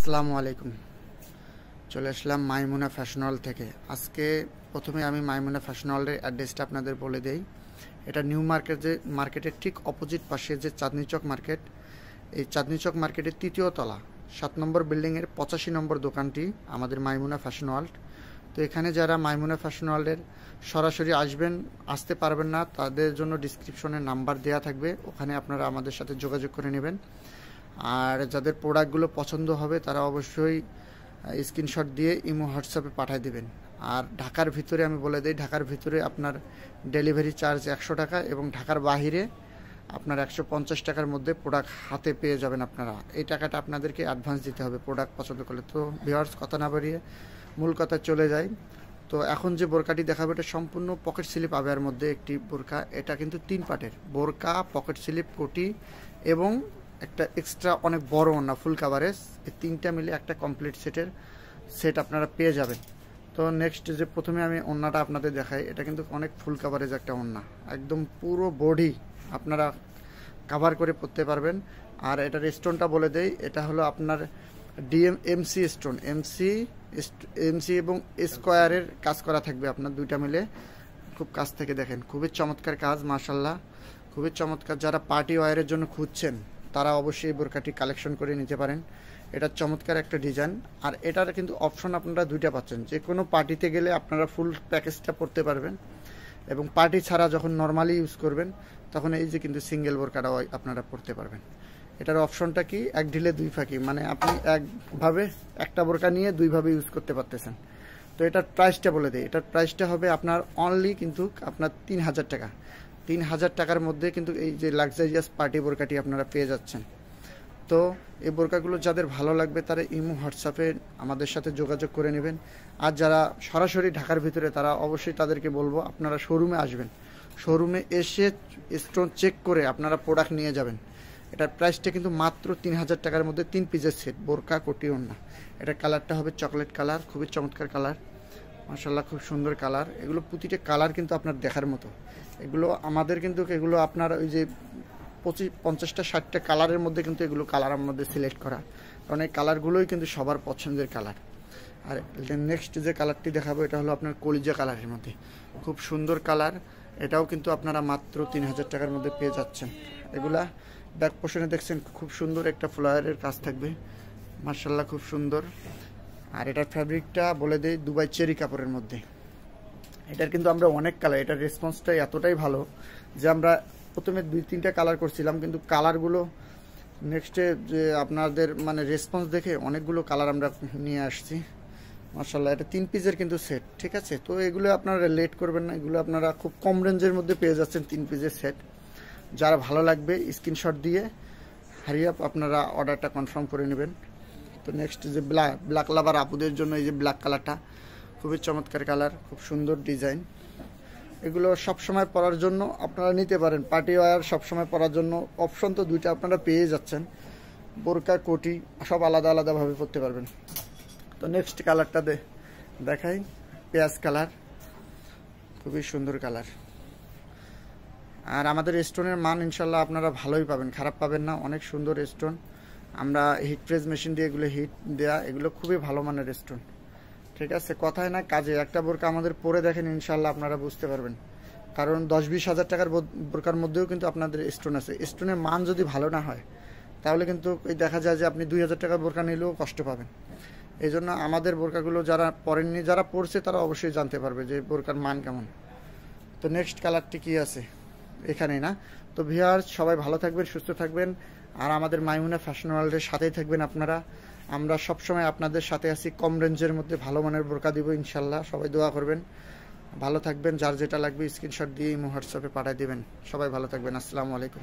আসসালামু আলাইকুম। চলে আসলাম মাইমুনা ফ্যাশন হল থেকে। আজকে প্রথমে আমি মাইমুনা ফ্যাশন হলের অ্যাড্রেসটা আপনাদের বলে দেই। এটা নিউ মার্কেটের ঠিক অপোজিট পাশে যে চাঁদনি চক মার্কেট, এই চাঁদনি চক মার্কেটের তৃতীয় তলা 7 নম্বর বিল্ডিংয়ের 85 নম্বর দোকানটি আমাদের মাইমুনা ফ্যাশন হল। তো এখানে যারা মাইমুনা ফ্যাশন হলের সরাসরি আসতে পারবেন না, তাদের জন্য ডিসক্রিপশনে নাম্বার দেওয়া থাকবে, ওখানে আপনারা আমাদের সাথে যোগাযোগ করে নেবেন। আর যাদের প্রোডাক্টগুলো পছন্দ হবে তারা অবশ্যই স্ক্রিনশট দিয়ে ইমো হোয়াটসঅ্যাপে পাঠিয়ে দেবেন। আর ঢাকার ভিতরে আমি বলে দিই, ঢাকার ভিতরে আপনার ডেলিভারি চার্জ 100 টাকা এবং ঢাকার বাহিরে আপনার 150 টাকার মধ্যে প্রোডাক্ট হাতে পেয়ে যাবেন। আপনারা এই টাকাটা আপনাদেরকে অ্যাডভান্স দিতে হবে প্রোডাক্ট পছন্দ করলে। তো ভিউয়ার্স, কথা না বাড়িয়ে মূল কথা চলে যায়। তো এখন যে বোরকাটি দেখাবো এটা সম্পূর্ণ পকেট স্লিপ আবেয়ার মধ্যে একটি বোরকা। এটা কিন্তু 3 পার্টের বোরকা, পকেট স্লিপ, কোটি এবং একটা এক্সট্রা অনেক বড় ওড়না ফুল কাভারেজ। এই তিনটা মিলে একটা কমপ্লিট সেট আপনারা পেয়ে যাবেন। তো নেক্সট যে প্রথমে আমি ওড়নাটা আপনাদের দেখাই, এটা কিন্তু অনেক ফুল কাভারেজ একটা ওড়না, একদম পুরো বডি আপনারা কাভার করে পরতে পারবেন। আর এটার স্টোনটা বলে দেই, এটা হলো আপনার এমসি স্টোন, এমসি এবং স্কোয়ারের কাজ করা থাকবে আপনার দুইটা মিলে। খুব কাছ থেকে দেখেন, খুবই চমৎকার কাজ, মাশাল্লাহ খুবই চমৎকার। যারা পার্টি ওয়্যারের জন্য খুঁজছেন তারা অবশ্যই এই বোরকাটি কালেকশন করে নিতে পারেন। এটা চমৎকার একটা ডিজাইন। আর এটার কিন্তু অপশন আপনারা দুইটা পাচ্ছেন, যে কোনো পার্টিতে গেলে আপনারা ফুল প্যাকেজটা পরতে পারবেন, এবং পার্টি ছাড়া যখন নর্মালি ইউজ করবেন তখন এই যে কিন্তু সিঙ্গেল বোরকাটাও আপনারা পরতে পারবেন। এটার অপশনটা কি, এক ঢিলে দুই ফাঁকি, মানে আপনি একভাবে একটা বোরকা নিয়ে দুইভাবে ইউজ করতে পারতেছেন। তো এটার প্রাইসটা বলে দিই, এটার প্রাইসটা হবে আপনার অনলি কিন্তু আপনার 3000 টাকা। 3000 টাকার মধ্যে কিন্তু এই যে লাক্সারিয়াস পার্টি বোরকাটি আপনারা পেয়ে যাচ্ছেন। তো এই বোরকাগুলো যাদের ভালো লাগবে তারা ইমো হোয়াটসঅ্যাপে আমাদের সাথে যোগাযোগ করে নেবেন। আর যারা সরাসরি ঢাকার ভিতরে তারা অবশ্যই তাদেরকে বলবো আপনারা শোরুমে আসবেন, শোরুমে এসে স্টোন চেক করে আপনারা প্রোডাক্ট নিয়ে যাবেন। এটার প্রাইসটা কিন্তু মাত্র 3000 টাকার মধ্যে 3 পিসের সেট, বোরকা, কোটি, ওড়না। এটার কালারটা হবে চকলেট কালার, খুবই চমৎকার কালার, মাশাআল্লাহ খুব সুন্দর কালার। এগুলো প্রতিটা কালার কিন্তু আপনার দেখার মতো। এগুলো আমাদের কিন্তু এগুলো আপনার ওই যে 50টা 60টা কালারের মধ্যে কিন্তু এগুলো কালার আমাদের সিলেক্ট করা, কারণ এই কালারগুলোই কিন্তু সবার পছন্দের কালার। আর নেক্সট যে কালারটি দেখাবো এটা হলো আপনার কলিজা কালারের মধ্যে, খুব সুন্দর কালার। এটাও কিন্তু আপনারা মাত্র 3000 টাকার মধ্যে পেয়ে যাচ্ছেন। এগুলা ব্যাক পোর্শনে দেখছেন খুব সুন্দর একটা ফ্লাওয়ারের কাজ থাকবে, মাশাআল্লাহ খুব সুন্দর। আর এটার ফ্যাব্রিকটা বলে দেই দুবাই চেরি কাপড়ের মধ্যে। এটার কিন্তু আমরা অনেক কালার, এটার রেসপন্সটা এতটাই ভালো যে আমরা প্রথমে 2-3টা কালার করছিলাম, কিন্তু কালারগুলো নেক্সটে যে আপনাদের মানে রেসপন্স দেখে অনেকগুলো কালার আমরা নিয়ে আসছি, মাশাআল্লাহ। এটা 3 পিসের কিন্তু সেট, ঠিক আছে। তো এগুলো আপনারা লেট করবেন না, এগুলো আপনারা খুব কম রেঞ্জের মধ্যে পেয়ে যাচ্ছেন 3 পিসের সেট। যারা ভালো লাগবে স্ক্রিনশট দিয়ে হারিয়ে আপনারা অর্ডারটা কনফার্ম করে নেবেন। তো নেক্সট যে ব্ল্যাক লাভার আপুদের জন্য এই যে ব্ল্যাক কালারটা খুবই চমৎকার কালার, খুব সুন্দর ডিজাইন। এগুলো সবসময় পরার জন্য আপনারা নিতে পারেন, পার্টি ওয়্যার সবসময় পরার জন্য অপশন তো দুইটা আপনারা পেয়ে যাচ্ছেন, বোরকা, কোটি সব আলাদা আলাদাভাবে পরতে পারবেন। তো নেক্সট কালারটা দেখাই, পেঁয়াজ কালার, খুবই সুন্দর কালার। আর আমাদের স্টোনের মান ইনশাল্লাহ আপনারা ভালোই পাবেন, খারাপ পাবেন না, অনেক সুন্দর স্টোন। আমরা হিট প্রেস মেশিন দিয়ে এগুলো হিট দেয়া, এগুলো খুবই ভালো মানের স্টোন, ঠিক আছে। কথায় না কাজে, একটা বোরকা আমাদের পরে দেখেন ইনশাল্লাহ আপনারা বুঝতে পারবেন, কারণ 10-20 হাজার টাকার বোরকার মধ্যেও কিন্তু আপনাদের স্টোন আছে। স্টোনের মান যদি ভালো না হয় তাহলে কিন্তু দেখা যায় যে আপনি 2000 টাকার বোরকা নিলেও কষ্ট পাবেন। এই জন্য আমাদের বোরকাগুলো যারা পরেননি, যারা পরছে তারা অবশ্যই জানতে পারবে যে বোরকার মান কেমন। তো নেক্সট কালারটি কি আছে এখানেই না। তো ভিউয়ার্স, সবাই ভালো থাকবেন, সুস্থ থাকবেন, আর আমাদের মাইমুনা ফ্যাশন ওয়ার্ল্ডের সাথেই থাকবেন আপনারা। আমরা সবসময় আপনাদের সাথে আছি, কম রেঞ্জের মধ্যে ভালো মানের বোরকা দিব ইনশাল্লাহ। সবাই দোয়া করবেন, ভালো থাকবেন। যার যেটা লাগবে স্ক্রিনশট দিয়ে ইমো হোয়াটসঅ্যাপে পাঠিয়ে দিবেন। সবাই ভালো থাকবেন, আসসালামু আলাইকুম।